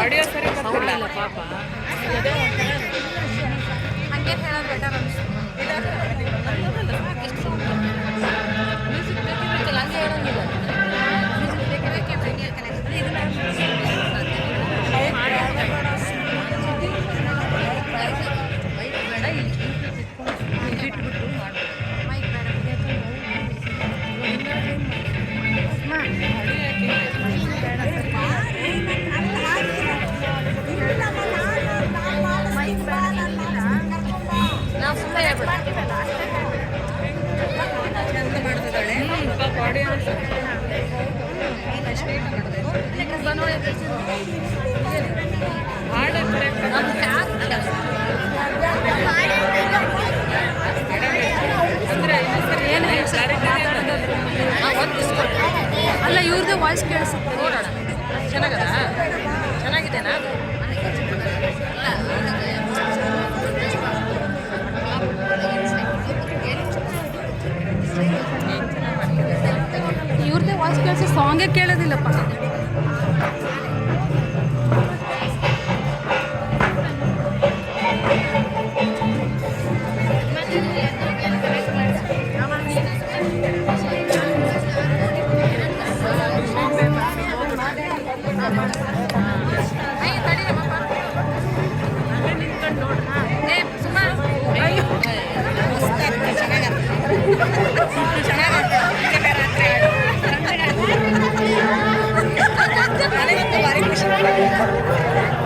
Audio ಸರಿ ಬರ್ತಿಲ್ಲ ಪಾಪ. ಹಂಗೆ ಹೇಳೋದು ಬೆಟರ್ ಅನಿಸ್ತು. ಮ್ಯೂಸಿಕ್ ಬೇಕೇ ಹಂಗೆ ಹೇಳೋಂಗಿಲ್ಲ. ಮ್ಯೂಸಿಕ್ ಬೇಕೇ ಬಿಟ್ಬಿಟ್ಟು ಮಾಡಿ ಮೈಕ್ ಬೇಡ ನಾವು ಸುಮ್ಮನೆ ಹೇಳ್ಬಿಡ ಚಂದ ಮಾಡ್ತಿದ್ದಾಳೆ ಪಾಪ ಆಡಿಯನ್ಸ್ ಹಾಡು ಅಲ್ಲ ಇವ್ರದ್ದು ವಾಯ್ಸ್ ಕೇಳಿಸುತ್ತೆ ನೋಡೋಣ. ಚೆನ್ನಾಗದ ಚೆನ್ನಾಗಿದೆನಾ? ಇವ್ರದ್ದೇ ವಾಯ್ಸ್ ಕೇಳಿಸಿ ಸಾಂಗೇ ಕೇಳೋದಿಲ್ಲಪ್ಪ.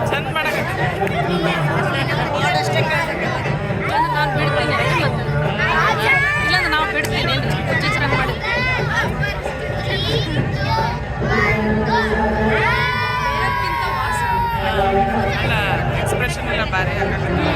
ಚಂದ ಮಾಡಕ್ಕೆ ನಾನು ಬಿಡ್ತೀನಿ ಇಲ್ಲಾಂದ್ರೆ ನಾವು ಬಿಡ್ತೀನಿ ಚೆನ್ನಾಗಿ ಮಾಡಿ ಅಲ್ಲ ಎಕ್ಸ್ಪ್ರೆಷನ್ ಎಲ್ಲ ಭಾರಿ ಆಗಲ್ಲ.